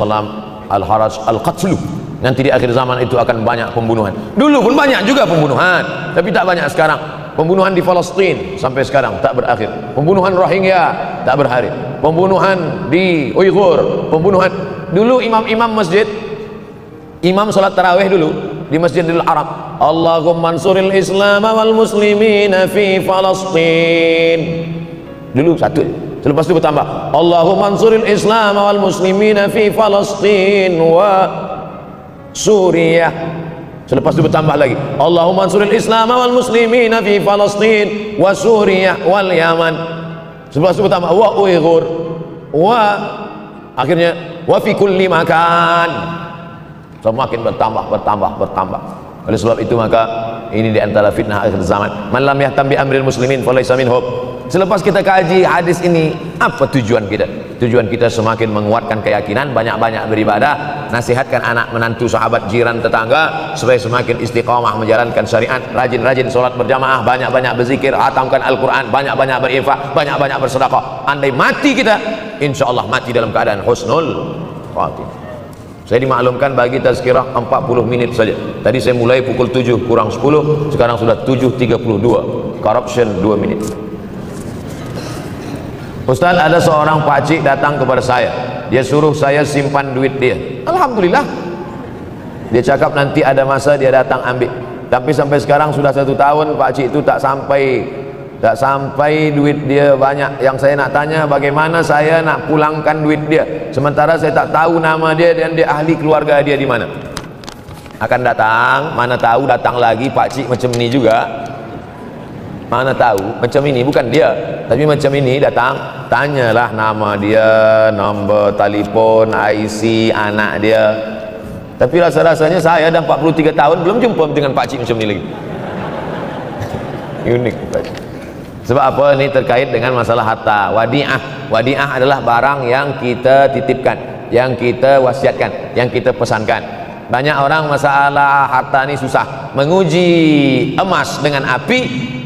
al haraj al qatlu, nanti di akhir zaman itu akan banyak pembunuhan. Dulu pun banyak juga pembunuhan, tapi tak banyak sekarang. Pembunuhan di Palestina sampai sekarang tak berakhir. Pembunuhan Rohingya tak berakhir. Pembunuhan di Uyghur, pembunuhan. Dulu imam-imam masjid, imam salat tarawih dulu di Masjidil Haram, Allahumma ansuril Islam wal muslimina fi Palestin. Dulu satu, selepas itu bertambah, Allahumma ansuril Islam wal muslimina fi Palestin wa Suriah. Selepas itu bertambah lagi, Allahumma ansuril Islam wal muslimina fi Palestin wa Suriah wal Yaman. Selepas itu bertambah wa Uyghur wa, akhirnya wa fi kulli makan. Semakin bertambah. Oleh sebab itu maka ini di antara fitnah akhir zaman. Man lam yahtam bi amril muslimin falaysa minhum. Selepas kita kaji hadis ini, apa tujuan kita? Tujuan kita semakin menguatkan keyakinan, banyak-banyak beribadah, nasihatkan anak menantu, sahabat, jiran, tetangga supaya semakin istiqamah menjalankan syariat, rajin-rajin sholat berjamaah, banyak-banyak berzikir, hatamkan Al-Quran, banyak-banyak berinfak, banyak-banyak bersedekah. Andai mati kita, insya Allah mati dalam keadaan husnul khatimah. Saya dimaklumkan bagi tazkirah 40 menit saja. Tadi saya mulai pukul 7 kurang 10, sekarang sudah 7.32. Corruption 2 menit. Ustaz, ada seorang pakcik datang kepada saya. Dia suruh saya simpan duit dia. Alhamdulillah. Dia cakap nanti ada masa dia datang ambil. Tapi sampai sekarang sudah 1 tahun pakcik itu tak sampai duit dia banyak. Yang saya nak tanya, bagaimana saya nak pulangkan duit dia sementara saya tak tahu nama dia dan dia ahli keluarga dia di mana. Akan datang, mana tahu datang lagi pakcik macam ni juga, mana tahu macam ini, bukan dia tapi macam ini datang, tanyalah nama dia, nombor telefon, IC anak dia. Tapi rasa-rasanya saya dah 43 tahun belum jumpa dengan pakcik macam ni lagi. Unik pakcik. Sebab apa? Ini terkait dengan masalah harta. Wadi'ah, wadi'ah adalah barang yang kita titipkan, yang kita wasiatkan, yang kita pesankan. Banyak orang masalah harta ini susah. Menguji emas dengan api,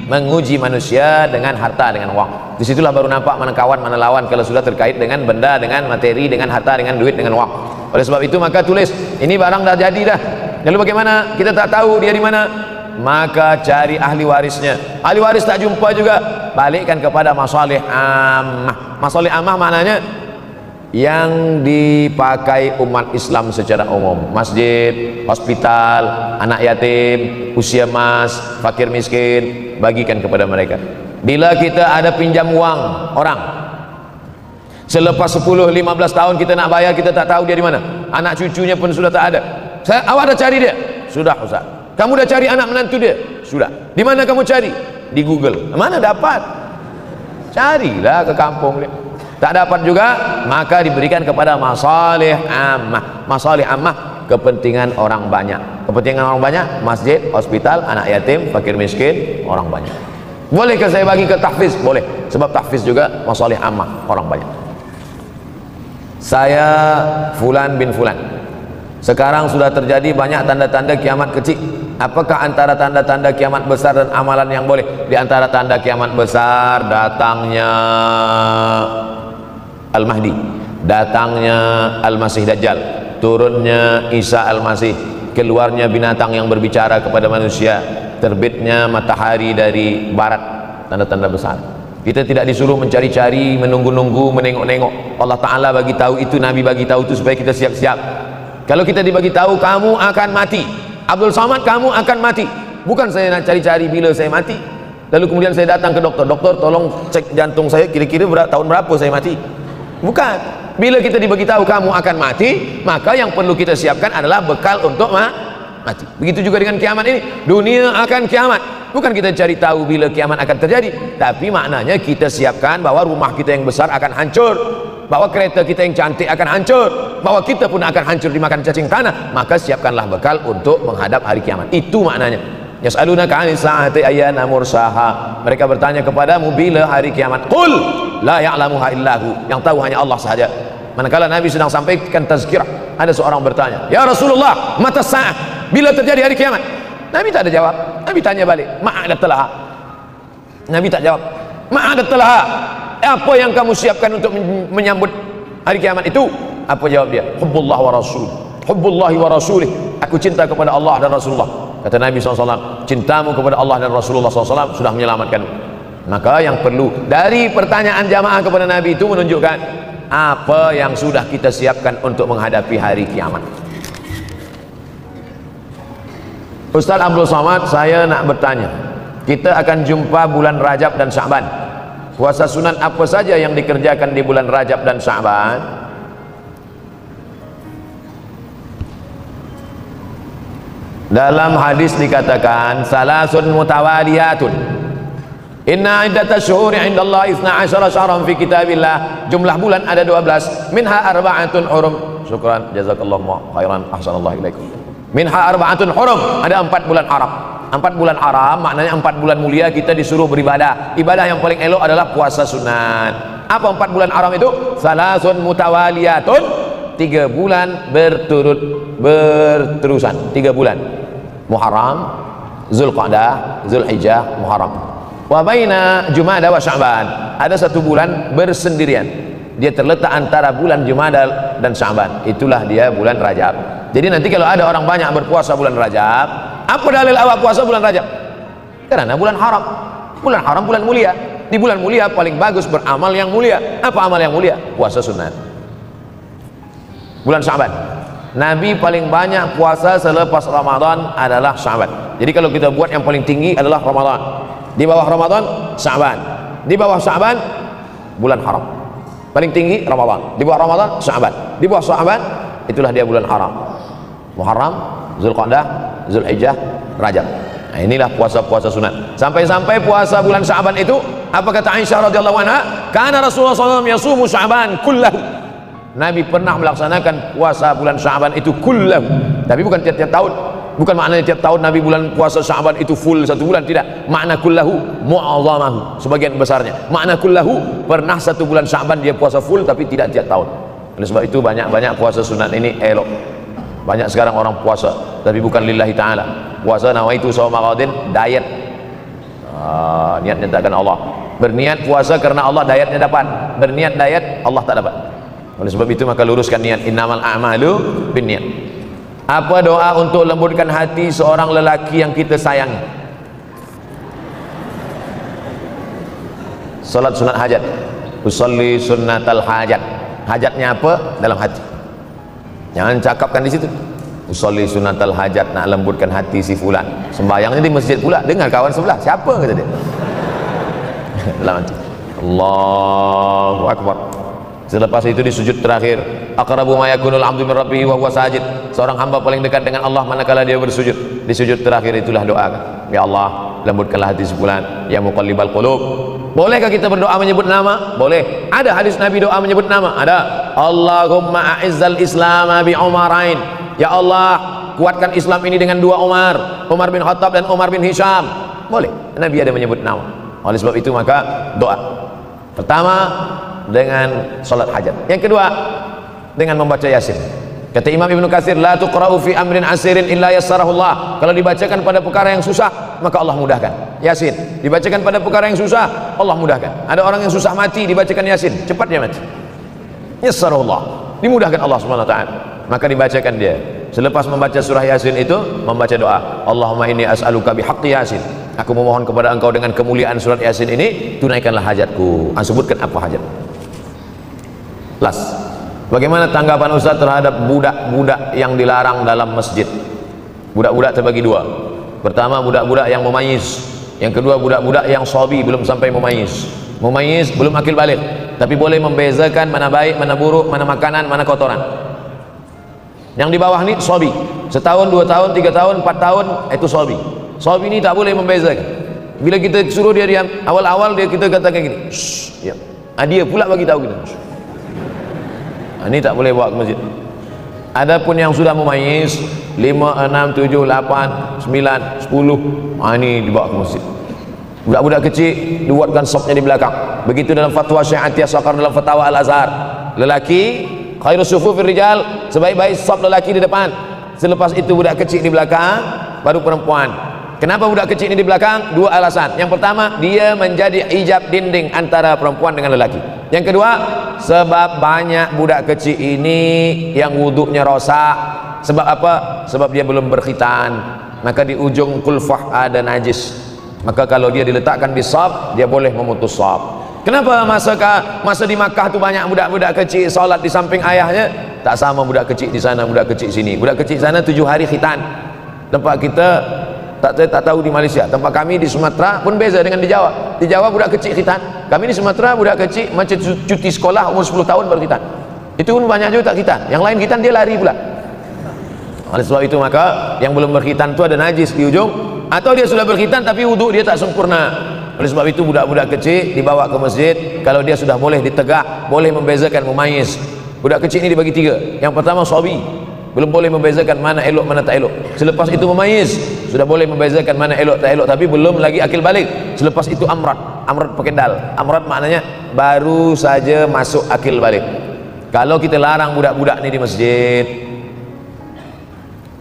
menguji manusia dengan harta, dengan uang. Disitulah baru nampak mana kawan mana lawan kalau sudah terkait dengan benda, dengan materi, dengan harta, dengan duit, dengan uang. Oleh sebab itu maka tulis, ini barang dah jadi dah, lalu bagaimana? Kita tak tahu dia di mana, maka cari ahli warisnya. Ahli waris tak jumpa juga, balikkan kepada masalih ammah. Masalih ammah maknanya yang dipakai umat Islam secara umum, masjid, hospital, anak yatim, usia mas, fakir miskin, bagikan kepada mereka. Bila kita ada pinjam uang orang, selepas 10-15 tahun kita nak bayar, kita tak tahu dia di mana, anak cucunya pun sudah tak ada. Awak dah cari dia? Sudah Ustaz. Kamu dah cari anak menantu dia? Sudah. Di mana kamu cari? Di Google. Mana dapat? Carilah ke kampung dia. Tak dapat juga, maka diberikan kepada masalih ammah. Masalih ammah, kepentingan orang banyak. Kepentingan orang banyak, masjid, hospital, anak yatim, fakir miskin, orang banyak. Bolehkah saya bagi ke tahfiz? Boleh. Sebab tahfiz juga masalih ammah, orang banyak. Saya Fulan bin Fulan. Sekarang sudah terjadi banyak tanda-tanda kiamat kecil. Apakah antara tanda-tanda kiamat besar dan amalan yang boleh? Di antara tanda kiamat besar, datangnya Al-Mahdi, datangnya Al-Masih Dajjal, turunnya Isa Al-Masih, keluarnya binatang yang berbicara kepada manusia, terbitnya matahari dari barat. Tanda-tanda besar. Kita tidak disuruh mencari-cari, menunggu-nunggu, menengok-nengok. Allah Ta'ala bagi tahu itu, Nabi bagi tahu itu supaya kita siap-siap. Kalau kita dibagi tahu kamu akan mati, Abdul Somad kamu akan mati, bukan saya nak cari-cari bila saya mati, lalu kemudian saya datang ke dokter, dokter tolong cek jantung saya kira-kira tahun berapa saya mati. Bukan. Bila kita diberitahu kamu akan mati, maka yang perlu kita siapkan adalah bekal untuk mati. Begitu juga dengan kiamat ini. Dunia akan kiamat. Bukan kita cari tahu bila kiamat akan terjadi, tapi maknanya kita siapkan bahwa rumah kita yang besar akan hancur, bahwa kereta kita yang cantik akan hancur, bahwa kita pun akan hancur dimakan cacing tanah. Maka siapkanlah bekal untuk menghadap hari kiamat. Itu maknanya. Yas'alunaka 'anis sa'ati ayyana mursaha. Mereka bertanya kepadamu bila hari kiamat. Qul la ya'lamuha illahu. Yang tahu hanya Allah sahaja. Manakala Nabi sedang sampaikan tazkirah, ada seorang bertanya, "Ya Rasulullah, mata sa'ah? Bila terjadi hari kiamat?" Nabi tak ada jawab. Nabi tanya balik, "Ma'adatlaha?" Nabi tak jawab. "Ma'adatlaha?" Apa yang kamu siapkan untuk menyambut hari kiamat itu? Apa jawab dia? "Hubbullah wa rasul. Hubbullahi wa rasulih." Aku cinta kepada Allah dan Rasulullah. Kata Nabi SAW, cintamu kepada Allah dan Rasulullah SAW sudah menyelamatkan. Maka yang perlu dari pertanyaan jamaah kepada Nabi itu menunjukkan apa yang sudah kita siapkan untuk menghadapi hari kiamat. Ustaz Abdul Somad, saya nak bertanya, kita akan jumpa bulan Rajab dan Sya'ban. Puasa sunat apa saja yang dikerjakan di bulan Rajab dan Sya'ban? Dalam hadis dikatakan salasun mutawaliyatun. Inna iddatash syuhuri 'indallahi 12 syahran fi kitabillah. Jumlah bulan ada 12. Minha arba'atun hurum. Syukran, jazakallahu khairan, ahsanallahu ilaikum. Minha arba'atun hurum, ada 4 bulan haram. 4 bulan haram maknanya 4 bulan mulia kita disuruh beribadah. Ibadah yang paling elok adalah puasa sunat. Apa 4 bulan haram itu? Salasun mutawaliyatun, 3 bulan berterusan, 3 bulan. Muharram, Zulqa'dah, Zulhijjah, Muharram. Wa baina Jumada wa Sya'ban, ada 1 bulan bersendirian. Dia terletak antara bulan Jumada dan Sya'ban. Itulah dia bulan Rajab. Jadi nanti kalau ada orang banyak berpuasa bulan Rajab, apa dalil awak puasa bulan Rajab? Karena bulan haram. Bulan haram bulan mulia. Di bulan mulia paling bagus beramal yang mulia. Apa amal yang mulia? Puasa sunat. Bulan Sya'ban, Nabi paling banyak puasa selepas Ramadan adalah Sya'ban. Jadi kalau kita buat yang paling tinggi adalah Ramadan. Di bawah Ramadan Sya'ban. Di bawah Sya'ban bulan haram. Paling tinggi Ramadan. Di bawah Ramadan Sya'ban. Di bawah Sya'ban itulah dia bulan haram. Muharram, Zulqa'dah, Zulhijjah, Rajab. Nah, inilah puasa-puasa sunat. Sampai-sampai puasa bulan Sya'ban itu, apa kata Aisyah radhiyallahu anha? Karena Rasulullah SAW yasumu Sya'ban kullahu. Nabi pernah melaksanakan puasa bulan Sya'ban itu kullahu. Tapi bukan tiap-tiap tahun. Bukan maknanya tiap tahun Nabi bulan puasa Sya'ban itu full 1 bulan, tidak. Makna kullahu mu'azzamahu, sebagian besarnya. Makna kullahu pernah 1 bulan Sya'ban dia puasa full tapi tidak tiap tahun. Oleh sebab itu banyak-banyak puasa sunat ini elok. Banyak sekarang orang puasa tapi bukan lillahi ta'ala. Puasa nawaitu shawma ghadin, diet. Niatnya takkan Allah. Berniat puasa karena Allah, dietnya dapat. Berniat diet, Allah tak dapat. Oleh sebab itu maka luruskan niat. Innamal a'malu binniyat. Apa doa untuk lembutkan hati seorang lelaki yang kita sayangi? Salat sunat hajat. Usolli sunnatal hajat. Hajatnya apa? Dalam hati. Jangan cakapkan di situ. Usolli sunnatal hajat, nak lembutkan hati si fulan. Sembahyangnya di masjid pula, dengar kawan sebelah. Siapa kata dia? Dalam hati. Allahu akbar. Selepas itu di sujud terakhir, aqrabu ma yakunul 'abdu min rabbih wa huwa sajid. Seorang hamba paling dekat dengan Allah manakala dia bersujud. Di sujud terakhir itulah doa. Ya Allah, lembutkanlah hati si fulan, ya muqallibal qulub. Bolehkah kita berdoa menyebut nama? Boleh. Ada hadis Nabi doa menyebut nama? Ada. Allahumma a'izzal islama bi Umarain. Ya Allah, kuatkan Islam ini dengan 2 Umar, Umar bin Khattab dan Umar bin Hisham. Boleh. Nabi ada menyebut nama. Oleh sebab itu maka doa. Pertama dengan salat hajat. Yang kedua dengan membaca Yasin. Kata Imam Ibnu Katsir, la tuqra'u fi amrin asirin illa yassarahullah. Kalau dibacakan pada perkara yang susah, maka Allah mudahkan. Yasin dibacakan pada perkara yang susah, Allah mudahkan. Ada orang yang susah mati, dibacakan Yasin, cepat dia mati. Yassarahullah, dimudahkan Allah Subhanahu wa taala. Maka dibacakan dia. Selepas membaca surah Yasin itu, membaca doa, Allahumma inni as'aluka bihaqqi Yasin. Aku memohon kepada Engkau dengan kemuliaan surat Yasin ini, tunaikanlah hajatku. Sebutkan apa hajat. Last. Bagaimana tanggapan Ustaz terhadap budak-budak yang dilarang dalam masjid? Budak-budak terbagi 2. Pertama, budak-budak yang memayyiz. Yang kedua, budak-budak yang shabi, belum sampai memayyiz. Memayyiz belum akil balik, tapi boleh membezakan mana baik, mana buruk, mana makanan, mana kotoran. Yang di bawah ni sobi, setahun, 2 tahun, 3 tahun, 4 tahun, itu sobi. Sobi ini tak boleh membezakan. Bila kita suruh dia diam, awal-awal kita katakan gini, ya. Dia pula bagi tahu kita. Ini tak boleh bawa ke masjid. Adapun yang sudah memayis 5, 6, 7, 8, 9, 10, ini dibawa ke masjid. Budak-budak kecil dibuatkan sopnya di belakang. Begitu dalam fatwa Syekh Atiyah Saqar dalam fatwa Al-Azhar. Lelaki khairu sufufir rijal, sebaik-baik sop lelaki di depan. Selepas itu budak kecil di belakang, baru perempuan. Kenapa budak kecil ini di belakang? 2 alasan. Yang pertama, dia menjadi hijab dinding antara perempuan dengan lelaki. Yang kedua, sebab banyak budak kecil ini yang wuduknya rosak. Sebab apa? Sebab dia belum berkhitan. Maka di ujung kulfah ada najis. Maka kalau dia diletakkan di saf, dia boleh memutus saf. Kenapa masa di Makkah tu banyak budak-budak kecil solat di samping ayahnya? Tak sama budak kecil di sana, budak kecil sini. Budak kecil sana 7 hari khitan. Tempat kita tak tahu di Malaysia. Tempat kami di Sumatera pun beza dengan di Jawa. Di Jawa budak kecil khitan. Kami di Sumatera budak kecil macam cuti sekolah umur 10 tahun baru khitan. Itu pun banyak juga tak khitan. Yang lain khitan dia lari pula. Oleh sebab itu maka yang belum berkhitan itu ada najis di ujung, atau dia sudah berkhitan tapi wuduk dia tak sempurna. Oleh sebab itu budak-budak kecil dibawa ke masjid. Kalau dia sudah boleh ditegak, boleh membezakan, memayis. Budak kecil ini dibagi 3. Yang pertama sabi, belum boleh membezakan mana elok mana tak elok. Selepas itu memayis, sudah boleh membezakan mana elok tak elok, tapi belum lagi akil balik. Selepas itu amrat pakai dal. Amrat maknanya baru saja masuk akil balik. Kalau kita larang budak-budak ini di masjid,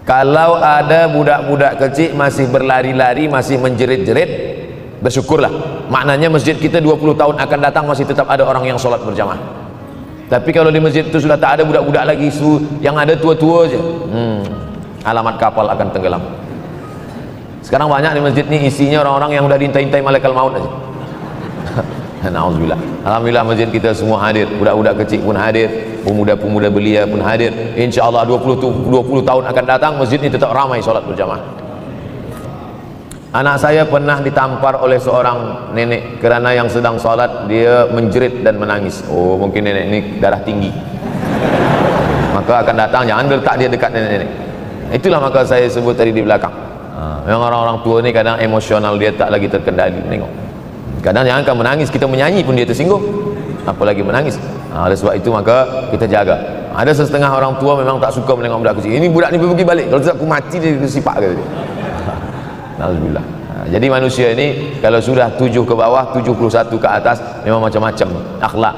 kalau ada budak-budak kecil masih berlari-lari, masih menjerit-jerit, bersyukurlah. Maknanya masjid kita 20 tahun akan datang masih tetap ada orang yang sholat berjamaah. Tapi kalau di masjid itu sudah tak ada budak-budak lagi, yang ada tua-tua aja, alamat kapal akan tenggelam. Sekarang banyak di masjid ini isinya orang-orang yang sudah diintai-intai malaikat maut aja. Nauzubillah. Alhamdulillah masjid kita semua hadir, budak-budak kecil pun hadir, pemuda-pemuda belia pun hadir. InsyaAllah 20 tahun akan datang masjid ini tetap ramai solat berjamaah. Anak saya pernah ditampar oleh seorang nenek kerana yang sedang solat dia menjerit dan menangis. Oh, mungkin nenek ini darah tinggi. Maka akan datang, jangan letak dia dekat nenek-nenek. Itulah maka saya sebut tadi di belakang. Memang orang-orang tua ni kadang emosional dia tak lagi terkendali. Tengok. Kadang jangan kan menangis, kita menyanyi pun dia tersinggung, apalagi menangis. Oleh sebab itu maka kita jaga. Ada setengah orang tua memang tak suka menengok budak kecil. Ini budak ni pergi balik, kalau tak aku mati dia sipak ke dia. Alhamdulillah. Jadi manusia ini kalau sudah 7 ke bawah, 71 ke atas, memang macam-macam akhlak,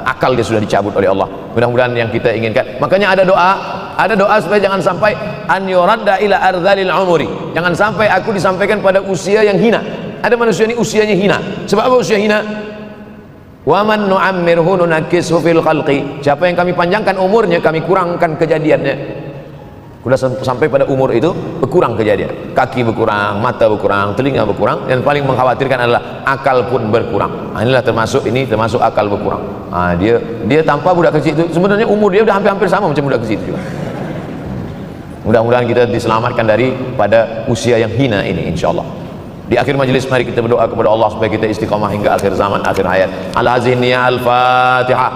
akal dia sudah dicabut oleh Allah. Mudah-mudahan yang kita inginkan. Makanya ada doa supaya jangan sampai an yuradda ila ardhalil umuri. Jangan sampai aku disampaikan pada usia yang hina. Ada manusia ini usianya hina. Sebab apa usia hina? Wa man nu'ammirhu nunakkishu fil khalqi. Siapa yang kami panjangkan umurnya, kami kurangkan kejadiannya. Sudah sampai pada umur itu berkurang kejadian. Kaki berkurang, mata berkurang, telinga berkurang, dan paling mengkhawatirkan adalah akal pun berkurang. Inilah termasuk akal berkurang. Dia tanpa budak kecil itu sebenarnya umur dia sudah hampir-hampir sama macam budak kecil itu juga. Mudah-mudahan kita diselamatkan daripada usia yang hina ini insyaallah. Di akhir majlis mari kita berdoa kepada Allah supaya kita istiqamah hingga akhir zaman, akhir hayat. Al-Aziniyah Al-Fatihah.